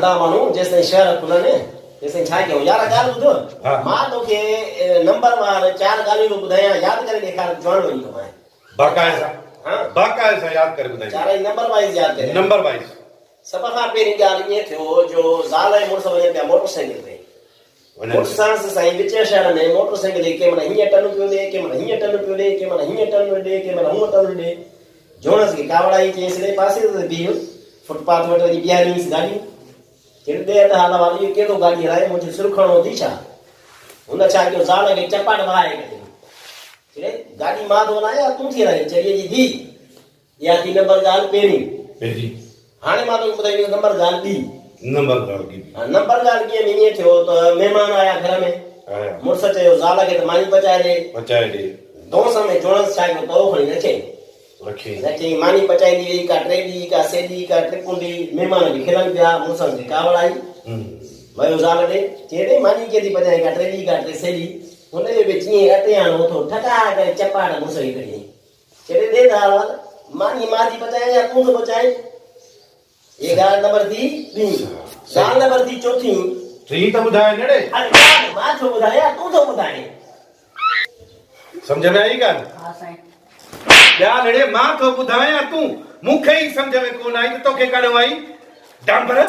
धंधा माण्हू जेसिताईं शहर खुलनि तेसिताईं छा कयूं यार ॻाल्हि ॿुधो मां तोखे नंबर वार 4 ॻाल्हियूं थो ॿुधायां यादि करे ॾेखार चवण वञी थो मां बाक़ाइदा यादि करे ॿुधाई चारई नंबर वाइज़ यादि करे नंबर वाइज़ सभ खां पहिरीं ॻाल्हि ईअं थियो जो ज़ाल ऐं मुड़ुस वञनि पिया मोटरसाइकिल ते मुड़ुस साईं विच शहर में मोटरसाइकिल कंहिं महिल हीअं टन पियो ॾे कंहिं महिल हीअं टन पियो ॾे कंहिं महिल हीअं टन ॾे कंहिं महिल हूअं टन ॾे जोणस खे कावड़ाई चयईंसि ॾे पासे ते बीह फुटपाथ वटि वञी बीहारींसि गाॾियूं चई ॾे त हाल वाली इहो कहिड़ो गाॾी हलाए मुंहिंजो सिर खणो थी छा हुन छा कयो ज़ाल खे चपाट वहाए कढी चई गाॾी मां थो हलायां तूं थी हलाए चई जी धी इहा थी नंबर ॻाल्हि पहिरीं हाणे मां तोखे ॿुधाईंदुसि नंबर ॻाल्हि ॿी नंबर ॻाल्हि कीअं ईअं थियो त महिमान आया घर में मुड़ुस चयो ज़ाल खे त मानी पचाए ॾे दोस में जोणस छा कयो तओ खणी रखी मानी पचाईंदी हुई का 3 ॾींहं का 6 ॾींहं का 3 ॾींहं महिमान खे खिलनि पिया मुड़ुसनि खे कावड़ आई वियो ज़ाल ॾे चई ॾे मानी कीअं थी पचाए का 3 ॾींहं का 6 ॾींहं हुनजे बि जीअं अटे आणो थो ठका करे चपाट मुड़ुस खे कढी चई ॾे त मानी मां थी पचाए या तूं थो पचाए ये ॻाल्हि नंबर थी ॿी ॻाल्हि नंबर थी चौथी टी त ॿुधाए नेड़े मां थो ॿुधायां तूं थो ॿुधाए सम्झ में आई ॻाल्हि हा साईं ॻाल्हि नेड़े मां थो ॿुधायां तूं मूंखे ई सम्झ में कोन आई त तोखे काॾो आई डांबर